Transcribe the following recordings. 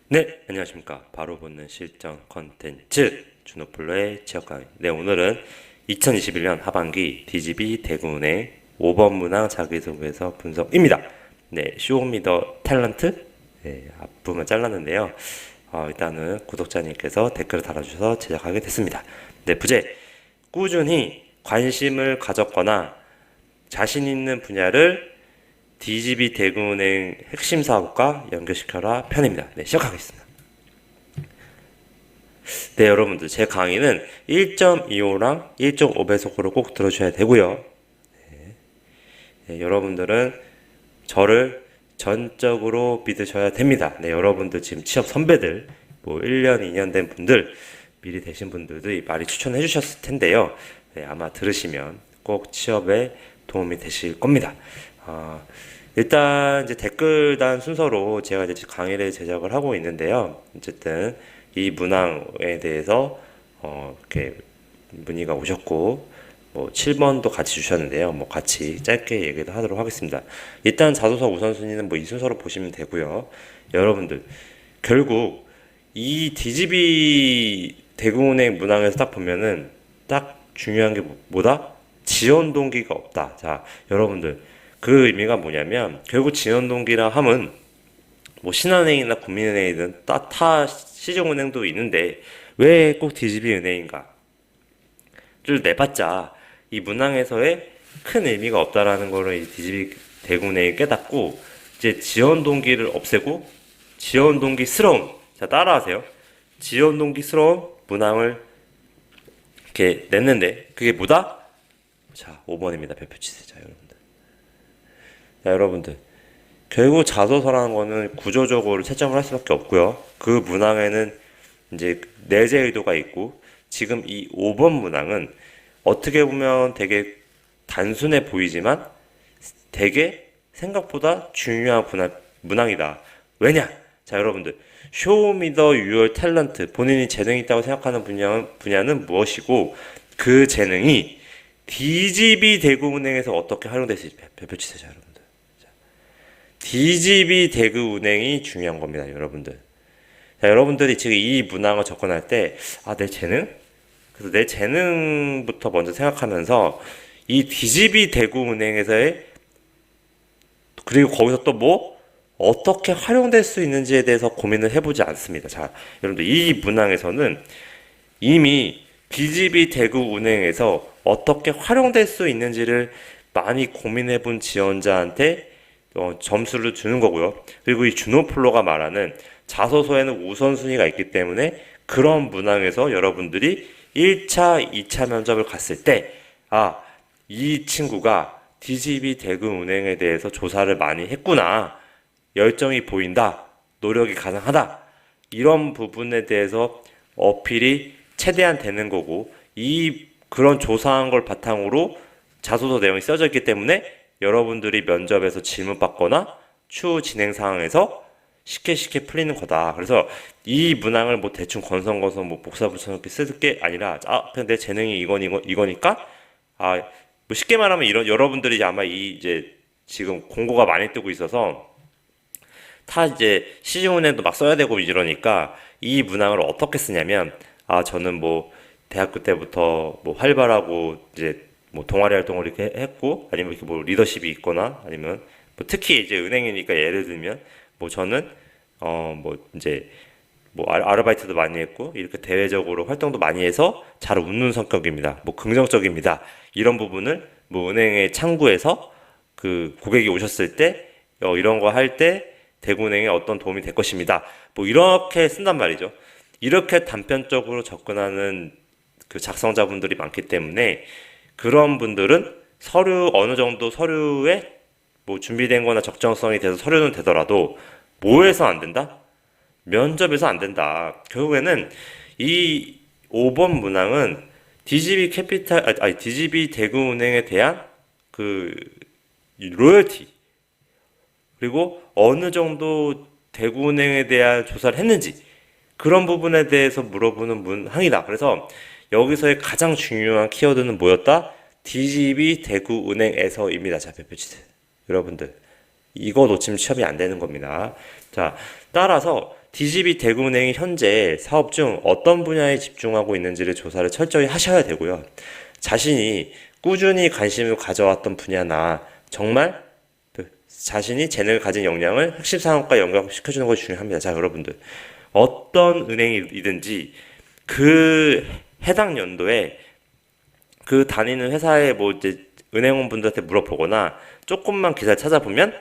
네, 안녕하십니까. 바로 붙는 실전 컨텐츠 준호플로의 지역 강의. 네, 오늘은 2021년 하반기 DGB 대구은행 5번 문항 자기소개서 분석입니다. 네, 쇼미더 탤런트. 네, 앞부분 잘랐는데요. 일단은 구독자님께서 댓글을 달아주셔서 제작하게 됐습니다. 네, 부제. 꾸준히 관심을 가졌거나 자신 있는 분야를 DGB 대구은행 핵심 사업과 연결시켜라 편입니다. 네, 시작하겠습니다. 네, 여러분들 제 강의는 1.25랑 1.5배속으로 꼭 들어주셔야 되고요. 네, 여러분들은 저를 전적으로 믿으셔야 됩니다. 네, 여러분들 지금 취업 선배들, 뭐 1년, 2년 된 분들, 미리 되신 분들도 많이 추천해 주셨을 텐데요. 네, 아마 들으시면 꼭 취업에 도움이 되실 겁니다. 일단 이제 댓글단 순서로 제가 이제 강의를 제작을 하고 있는데요. 어쨌든 이 문항에 대해서 이렇게 문의가 오셨고 뭐 7번도 같이 주셨는데요. 뭐 같이 짧게 얘기도 하도록 하겠습니다. 일단 자소서 우선순위는 뭐 이 순서로 보시면 되고요. 여러분들 결국 이 DGB 대구은행 문항에서 딱 보면은 딱 중요한 게 뭐다? 지원 동기가 없다. 자, 여러분들 그 의미가 뭐냐면 결국 지원 동기라 함은 뭐 신한은행이나 국민은행이든 타 시중은행도 있는데 왜 꼭 DGB 은행인가를 내봤자 이 문항에서의 큰 의미가 없다라는 거를 이 DGB 대구은행이 깨닫고 이제 지원 동기를 없애고 지원 동기스러운, 자 따라하세요. 지원 동기스러운 문항을 이렇게 냈는데 그게 뭐다? 자 5번입니다. 별표치세. 자 여러분들. 자 여러분들 결국 자소서라는 거는 구조적으로 채점을 할 수밖에 없고요. 그 문항에는 이제 내재 의도가 있고 지금 이 5번 문항은 어떻게 보면 되게 단순해 보이지만 되게 생각보다 중요한 문항이다. 왜냐? 자 여러분들 쇼미더 유얼 탤런트, 본인이 재능이 있다고 생각하는 분야는 무엇이고 그 재능이 DGB 대구은행에서 어떻게 활용될 수 있을지 별표 치세요. 여러분. DGB 대구은행이 중요한 겁니다, 여러분들. 자, 여러분들이 지금 이 문항을 접근할 때, 내 재능? 그래서 내 재능부터 먼저 생각하면서, 이 DGB 대구은행에서의, 그리고 거기서 또 뭐, 어떻게 활용될 수 있는지에 대해서 고민을 해보지 않습니다. 자, 여러분들, 이 문항에서는 이미 DGB 대구은행에서 어떻게 활용될 수 있는지를 많이 고민해본 지원자한테 점수를 주는 거고요. 그리고 이 준호플로가 말하는 자소서에는 우선순위가 있기 때문에 그런 문항에서 여러분들이 1차, 2차 면접을 갔을 때, 이 친구가 DGB 대구은행에 대해서 조사를 많이 했구나. 열정이 보인다. 노력이 가능하다. 이런 부분에 대해서 어필이 최대한 되는 거고, 그런 조사한 걸 바탕으로 자소서 내용이 써져 있기 때문에 여러분들이 면접에서 질문 받거나 추후 진행 상황에서 쉽게 풀리는 거다. 그래서 이 문항을 뭐 대충 건성건성 뭐 복사 붙여넣기 쓸 게 아니라 그냥 내 재능이 이거니까 뭐 쉽게 말하면 이런 여러분들이 아마 이제 지금 공고가 많이 뜨고 있어서 이제 시중은행도 막 써야 되고 이러니까 이 문항을 어떻게 쓰냐면 저는 뭐 대학교 때부터 뭐 활발하고 이제 뭐 동아리 활동을 이렇게 했고 아니면 이렇게 뭐 리더십이 있거나 아니면 뭐 특히 이제 은행이니까 예를 들면 뭐 저는 뭐 이제 뭐 아르바이트도 많이 했고 이렇게 대외적으로 활동도 많이 해서 잘 웃는 성격입니다. 뭐 긍정적입니다. 이런 부분을 뭐 은행에 창구해서 그 고객이 오셨을 때 이런 거 할 때 대구은행에 어떤 도움이 될 것입니다. 뭐 이렇게 쓴단 말이죠. 이렇게 단편적으로 접근하는 그 작성자분들이 많기 때문에 그런 분들은 어느 정도 서류에 뭐 준비된 거나 적정성이 돼서 서류는 되더라도 뭐에서 안 된다? 면접에서 안 된다. 결국에는 이 5번 문항은 DGB 대구은행에 대한 그 로열티 그리고 어느 정도 대구은행에 대한 조사를 했는지 그런 부분에 대해서 물어보는 문항이다. 그래서 여기서의 가장 중요한 키워드는 뭐였다? DGB 대구은행에서입니다. 자, 별표치세요. 여러분들 이거 놓치면 취업이 안 되는 겁니다. 자, 따라서 DGB 대구은행이 현재 사업 중 어떤 분야에 집중하고 있는지를 조사를 철저히 하셔야 되고요. 자신이 꾸준히 관심을 가져왔던 분야나 정말 자신이 재능을 가진 역량을 핵심 사업과 연결시켜주는 것이 중요합니다. 자, 여러분들. 어떤 은행이든지 그 해당 연도에 그 다니는 회사의 뭐 이제 은행원 분들한테 물어보거나 조금만 기사를 찾아보면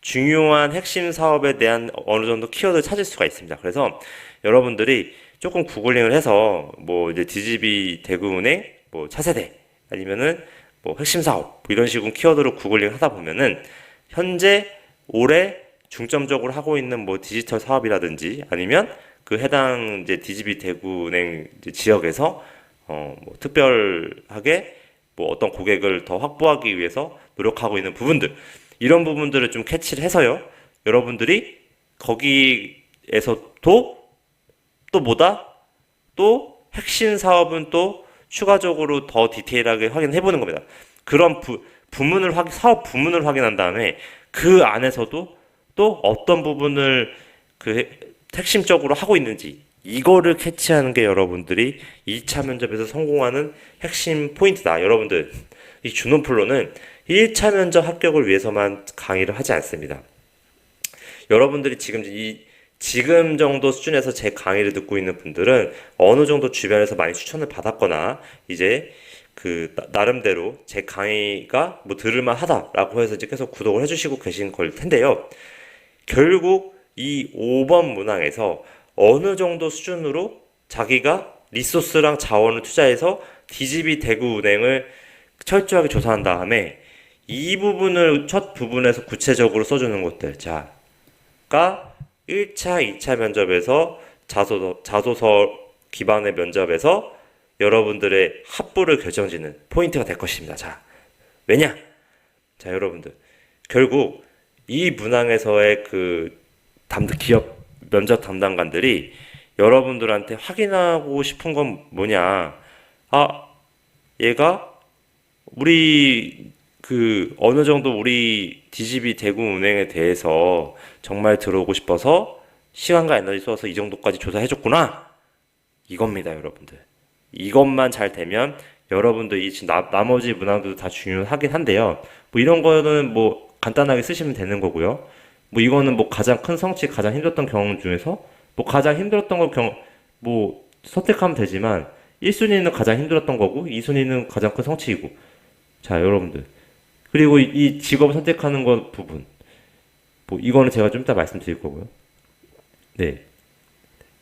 중요한 핵심 사업에 대한 어느 정도 키워드를 찾을 수가 있습니다. 그래서 여러분들이 조금 구글링을 해서 뭐 이제 DGB 대구은행, 뭐 차세대 아니면은 뭐 핵심 사업 뭐 이런 식으로 키워드로 구글링 하다 보면은 현재 올해 중점적으로 하고 있는 뭐 디지털 사업이라든지 아니면 그 해당 이제 DGB 대구은행 이제 지역에서 뭐 특별하게 뭐 어떤 고객을 더 확보하기 위해서 노력하고 있는 부분들 이런 부분들을 좀 캐치를 해서요. 여러분들이 거기에서 또 뭐다? 또 핵심 사업은 또 추가적으로 더 디테일하게 확인해 보는 겁니다. 그런 사업 부문을 확인한 다음에 그 안에서도 또 어떤 부분을 그 핵심적으로 하고 있는지 이거를 캐치하는 게 여러분들이 2차 면접에서 성공하는 핵심 포인트다. 여러분들, 이 준원플로는 1차 면접 합격을 위해서만 강의를 하지 않습니다. 여러분들이 지금 정도 수준에서 제 강의를 듣고 있는 분들은 어느 정도 주변에서 많이 추천을 받았거나 이제 그 나름대로 제 강의가 뭐 들을만 하다라고 해서 이제 계속 구독을 해주시고 계신 걸 텐데요. 결국 이 5번 문항에서 어느 정도 수준으로 자기가 리소스랑 자원을 투자해서 DGB 대구은행을 철저하게 조사한 다음에 이 부분을 첫 부분에서 구체적으로 써주는 것들 자가 1차, 2차 면접에서 자소서 기반의 면접에서 여러분들의 합부를 결정짓는 포인트가 될 것입니다. 자, 왜냐? 자, 여러분들 결국 이 문항에서의 그 기업 면접 담당관들이 여러분들한테 확인하고 싶은 건 뭐냐? 아, 얘가 우리 어느 정도 우리 DGB 대구은행에 대해서 정말 들어오고 싶어서 시간과 에너지 써서 이 정도까지 조사해줬구나. 이겁니다, 여러분들. 이것만 잘 되면 여러분들 나머지 문항도 다 중요하긴 한데요. 뭐 이런 거는 뭐 간단하게 쓰시면 되는 거고요. 뭐 이거는 뭐 가장 큰 성취, 가장 힘들었던 경험 중에서 뭐 가장 힘들었던 거 뭐 선택하면 되지만 1순위는 가장 힘들었던 거고 2순위는 가장 큰 성취이고. 자, 여러분들. 그리고 이 직업 선택하는 것 부분. 뭐 이거는 제가 좀 이따 말씀드릴 거고요. 네.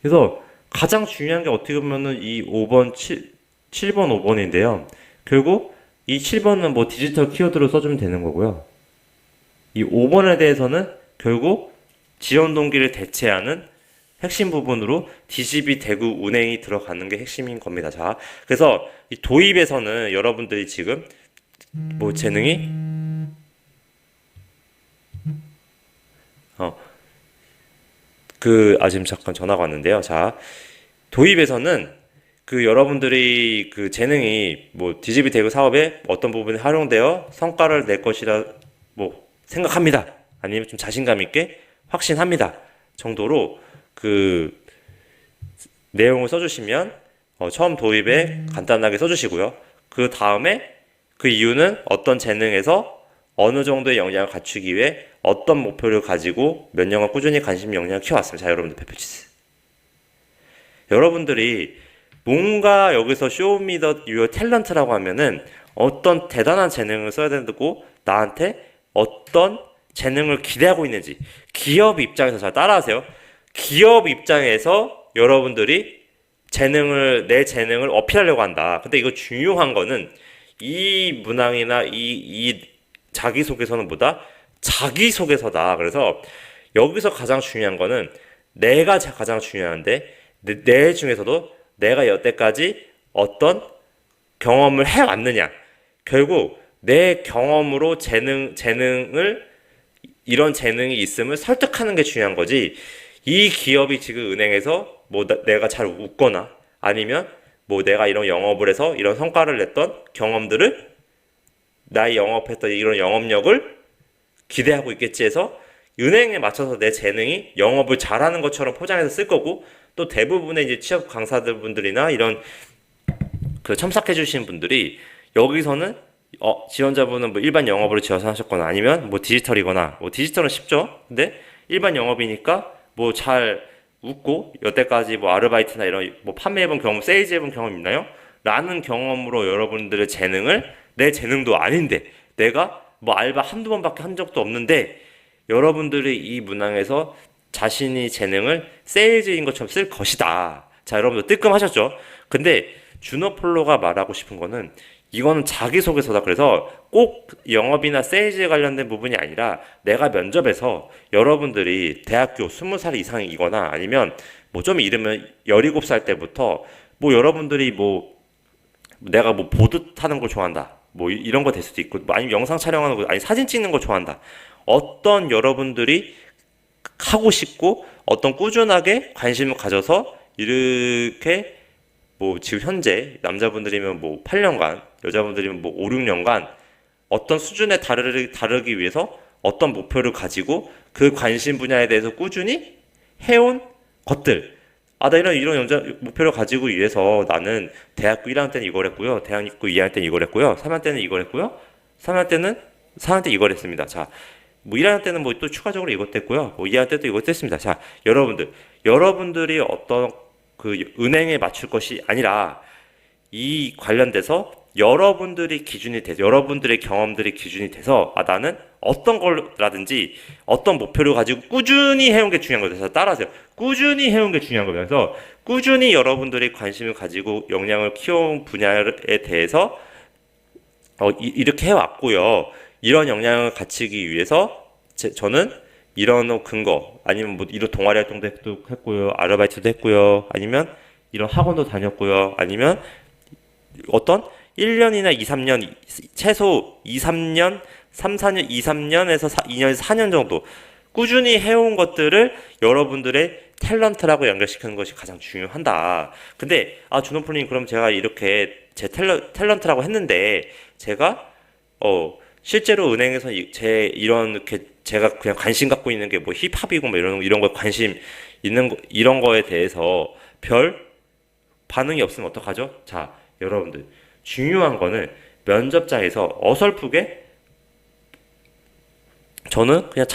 그래서 가장 중요한 게 어떻게 보면은 이 5번, 7번, 5번인데요. 결국 이 7번은 뭐 디지털 키워드로 써주면 되는 거고요. 이 5번에 대해서는 결국 지원 동기를 대체하는 핵심 부분으로 DGB 대구은행이 들어가는 게 핵심인 겁니다. 자, 그래서 이 도입에서는 여러분들이 지금 뭐 재능이 지금 잠깐 전화가 왔는데요. 자, 도입에서는 여러분들이 그 재능이 뭐 DGB 대구 사업에 어떤 부분에 활용되어 성과를 낼 것이라 뭐 생각합니다. 아니면 좀 자신감 있게 확신합니다. 정도로 그 내용을 써주시면 처음 도입에 간단하게 써주시고요. 그 다음에 그 이유는 어떤 재능에서 어느 정도의 역량을 갖추기 위해 어떤 목표를 가지고 몇 년간 꾸준히 관심 역량을 키워왔습니다. 자, 여러분들 페프치스. 여러분들이 뭔가 여기서 show me your talent라고 하면은 어떤 대단한 재능을 써야 되고 나한테 어떤 재능을 기대하고 있는지 기업 입장에서 잘 따라하세요. 기업 입장에서 여러분들이 내 재능을 어필하려고 한다. 근데 이거 중요한 거는 이 문항이나 이 자기소개서는 뭐다? 자기소개서다. 그래서 여기서 가장 중요한 거는 내가 가장 중요한데 내 중에서도 내가 여태까지 어떤 경험을 해왔느냐. 결국 내 경험으로 이런 재능이 있음을 설득하는 게 중요한 거지. 이 기업이 지금 은행에서 뭐 내가 잘 웃거나 아니면 뭐 내가 이런 영업을 해서 이런 성과를 냈던 경험들을 나의 영업했던 이런 영업력을 기대하고 있겠지 해서 은행에 맞춰서 내 재능이 영업을 잘하는 것처럼 포장해서 쓸 거고, 또 대부분의 이제 취업 강사들 분들이나 이런 그 첨삭해 주신 분들이 여기서는 지원자분은 뭐 일반 영업으로 지원을 하셨거나 아니면 뭐 디지털이거나, 뭐 디지털은 쉽죠. 근데 일반 영업이니까 뭐 잘 웃고 여태까지 뭐 아르바이트나 이런 뭐 판매해본 경험, 세일즈해본 경험 있나요? 라는 경험으로 여러분들의 재능을, 내 재능도 아닌데 내가 뭐 알바 한두 번밖에 한 적도 없는데 여러분들이 이 문항에서 자신이 재능을 세일즈인 것처럼 쓸 것이다. 자, 여러분들 뜨끔하셨죠? 근데 주노폴로가 말하고 싶은 거는 이거는 자기소개서다. 그래서 꼭 영업이나 세일즈에 관련된 부분이 아니라 내가 면접에서 여러분들이 대학교 20살 이상이거나 아니면 뭐 좀 이르면 17살 때부터 뭐 여러분들이 뭐 내가 뭐 보드 타는 걸 좋아한다. 뭐 이런 거 될 수도 있고, 뭐 아니면 영상 촬영하는 거, 아니 사진 찍는 거 좋아한다. 어떤 여러분들이 하고 싶고 어떤 꾸준하게 관심을 가져서 이렇게 뭐 지금 현재 남자분들이면 뭐 8년간, 여자분들이면 뭐 5, 6년간 어떤 수준에 다르기 위해서 어떤 목표를 가지고 그 관심 분야에 대해서 꾸준히 해온 것들. 나 이런 목표를 가지고 위해서 나는 대학교 1학년 때는 이걸 했고요. 대학교 2학년 때는 이걸 했고요. 3학년 때는 이걸 했고요. 3학년 때는 4학년 때 이걸 했습니다. 자, 뭐 1학년 때는 뭐 또 추가적으로 이것도 했고요. 뭐 2학년 때도 이것도 했습니다. 자, 여러분들이 어떤 그 은행에 맞출 것이 아니라 이 관련돼서 여러분들이 기준이 돼서, 여러분들의 경험들이 기준이 돼서 나는 어떤 걸라든지 어떤 목표를 가지고 꾸준히 해온 게 중요한 거예요. 그래서 따라하세요. 꾸준히 해온 게 중요한 거예요. 그래서 꾸준히 여러분들이 관심을 가지고 역량을 키워온 분야에 대해서 이렇게 해왔고요. 이런 역량을 갖추기 위해서 저는 이런 근거, 아니면 뭐 이런 동아리 활동도 했고요, 아르바이트도 했고요, 아니면 이런 학원도 다녔고요, 아니면 어떤 1년이나 2, 3년, 최소 2, 3년, 3, 4년, 2, 3년에서 2년에서 4년 정도 꾸준히 해온 것들을 여러분들의 탤런트라고 연결시키는 것이 가장 중요한다. 근데 준호프님, 그럼 제가 이렇게 제 탤런트라고 했는데 제가 실제로 은행에서 이렇게 제가 그냥 관심 갖고 있는 게 뭐 힙합이고 뭐 이런 거 관심 있는 거, 이런 거에 대해서 별 반응이 없으면 어떡하죠? 자, 여러분들, 중요한 거는 면접장에서 어설프게 저는 그냥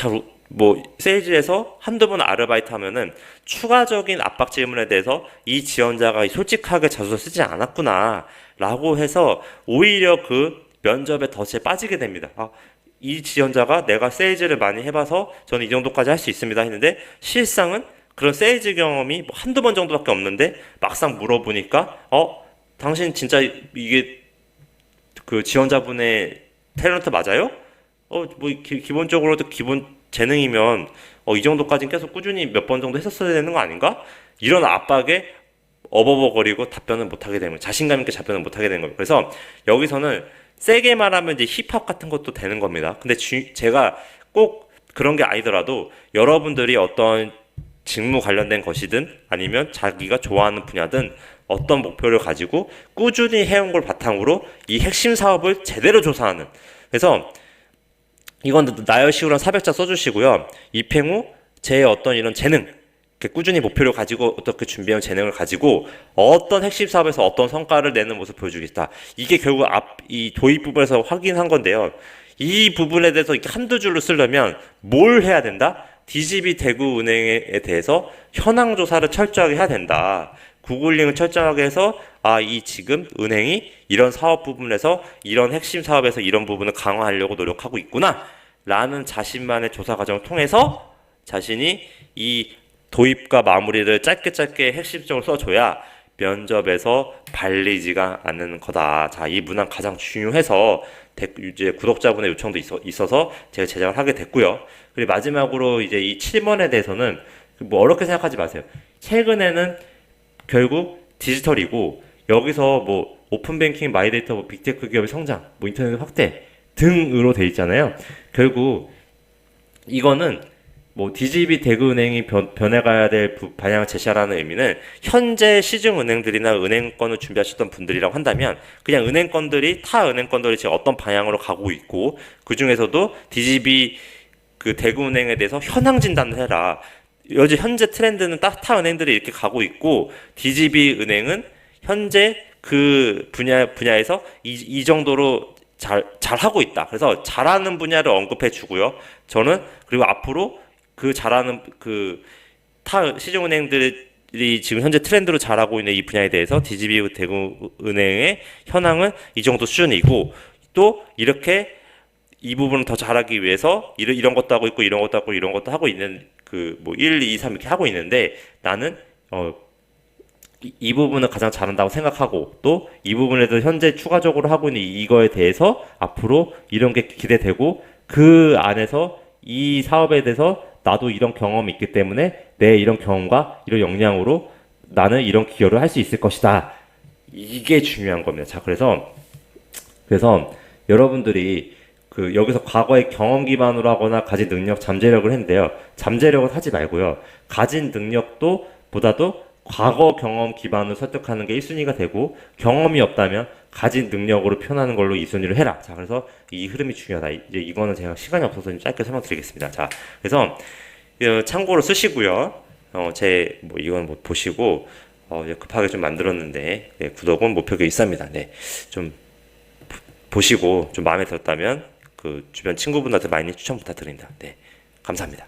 뭐 세일즈에서 한두 번 아르바이트 하면은 추가적인 압박 질문에 대해서 이 지원자가 솔직하게 자소서 쓰지 않았구나 라고 해서 오히려 그 면접에 덫에 빠지게 됩니다. 이 지원자가 내가 세일즈를 많이 해봐서 저는 이 정도까지 할 수 있습니다 했는데, 실상은 그런 세일즈 경험이 뭐 한두 번 정도밖에 없는데 막상 물어보니까 당신 진짜 이게 그 지원자분의 탤런트 맞아요? 뭐 기본적으로도 기본 재능이면 이 정도까지는 계속 꾸준히 몇 번 정도 했었어야 되는 거 아닌가? 이런 압박에 어버버거리고 답변을 못하게 되는 거예요. 자신감 있게 답변을 못하게 되는 거예요. 그래서 여기서는 세게 말하면 이제 힙합 같은 것도 되는 겁니다. 근데 제가 꼭 그런 게 아니더라도 여러분들이 어떤 직무 관련된 것이든 아니면 자기가 좋아하는 분야든 어떤 목표를 가지고 꾸준히 해온 걸 바탕으로 이 핵심 사업을 제대로 조사하는. 그래서 이건 나열식으로 400자 써주시고요. 입행 후 제 어떤 이런 재능, 꾸준히 목표를 가지고 어떻게 준비한 재능을 가지고 어떤 핵심 사업에서 어떤 성과를 내는 모습을 보여주겠다. 이게 결국 이 도입 부분에서 확인한 건데요. 이 부분에 대해서 이렇게 한두 줄로 쓰려면 뭘 해야 된다? DGB 대구은행에 대해서 현황 조사를 철저하게 해야 된다. 구글링을 철저하게 해서 이 지금 은행이 이런 사업 부분에서 이런 핵심 사업에서 이런 부분을 강화하려고 노력하고 있구나 라는 자신만의 조사 과정을 통해서 자신이 이 도입과 마무리를 짧게 핵심적으로 써줘야 면접에서 발리지가 않는 거다. 자, 이 문항 가장 중요해서 이제 구독자분의 요청도 있어서 제가 제작을 하게 됐고요. 그리고 마지막으로 이제 이 7번에 대해서는 뭐 어렵게 생각하지 마세요. 최근에는 결국 디지털이고 여기서 뭐 오픈뱅킹, 마이데이터, 뭐 빅테크 기업의 성장, 뭐 인터넷 확대 등으로 돼 있잖아요. 결국 이거는 뭐 DGB 대구은행이 변해가야 될 방향을 제시하라는 의미는 현재 시중은행들이나 은행권을 준비하셨던 분들이라고 한다면 그냥 은행권들이 타 은행권들이 지금 어떤 방향으로 가고 있고 그 중에서도 DGB 그 대구은행에 대해서 현황 진단을 해라. 요즘 현재 트렌드는 타 은행들이 이렇게 가고 있고 DGB 은행은 현재 그 분야에서 이 정도로 잘 하고 있다. 그래서 잘하는 분야를 언급해 주고요. 저는 그리고 앞으로 그 잘하는 그 타 시중은행들이 지금 현재 트렌드로 잘하고 있는 이 분야에 대해서 DGB 대구은행의 현황은 이 정도 수준이고 또 이렇게 이 부분을 더 잘하기 위해서 이런 것도 하고 있고 이런 것도 하고 이런 것도 하고 있는 그 뭐 1, 2, 3 이렇게 하고 있는데 나는 이 부분을 가장 잘한다고 생각하고 또 이 부분에 대해서 현재 추가적으로 하고 있는 이거에 대해서 앞으로 이런 게 기대되고 그 안에서 이 사업에 대해서 나도 이런 경험이 있기 때문에 내 이런 경험과 이런 역량으로 나는 이런 기여를 할 수 있을 것이다. 이게 중요한 겁니다. 자, 그래서 여러분들이 그 여기서 과거의 경험 기반으로 하거나 가진 능력, 잠재력을 했는데요. 잠재력은 하지 말고요. 가진 능력도 보다도 과거 경험 기반으로 설득하는 게 1순위가 되고 경험이 없다면 가진 능력으로 표현하는 걸로 2순위를 해라. 자, 그래서 이 흐름이 중요하다. 이제 이거는 제가 시간이 없어서 좀 짧게 설명드리겠습니다. 자, 그래서 참고로 쓰시고요. 제 뭐 이건 뭐 보시고 이제 급하게 좀 만들었는데 구독은 목표가 있습니다. 네, 좀 보시고 좀 마음에 들었다면 그 주변 친구분들한테 많이 추천 부탁드립니다. 네, 감사합니다.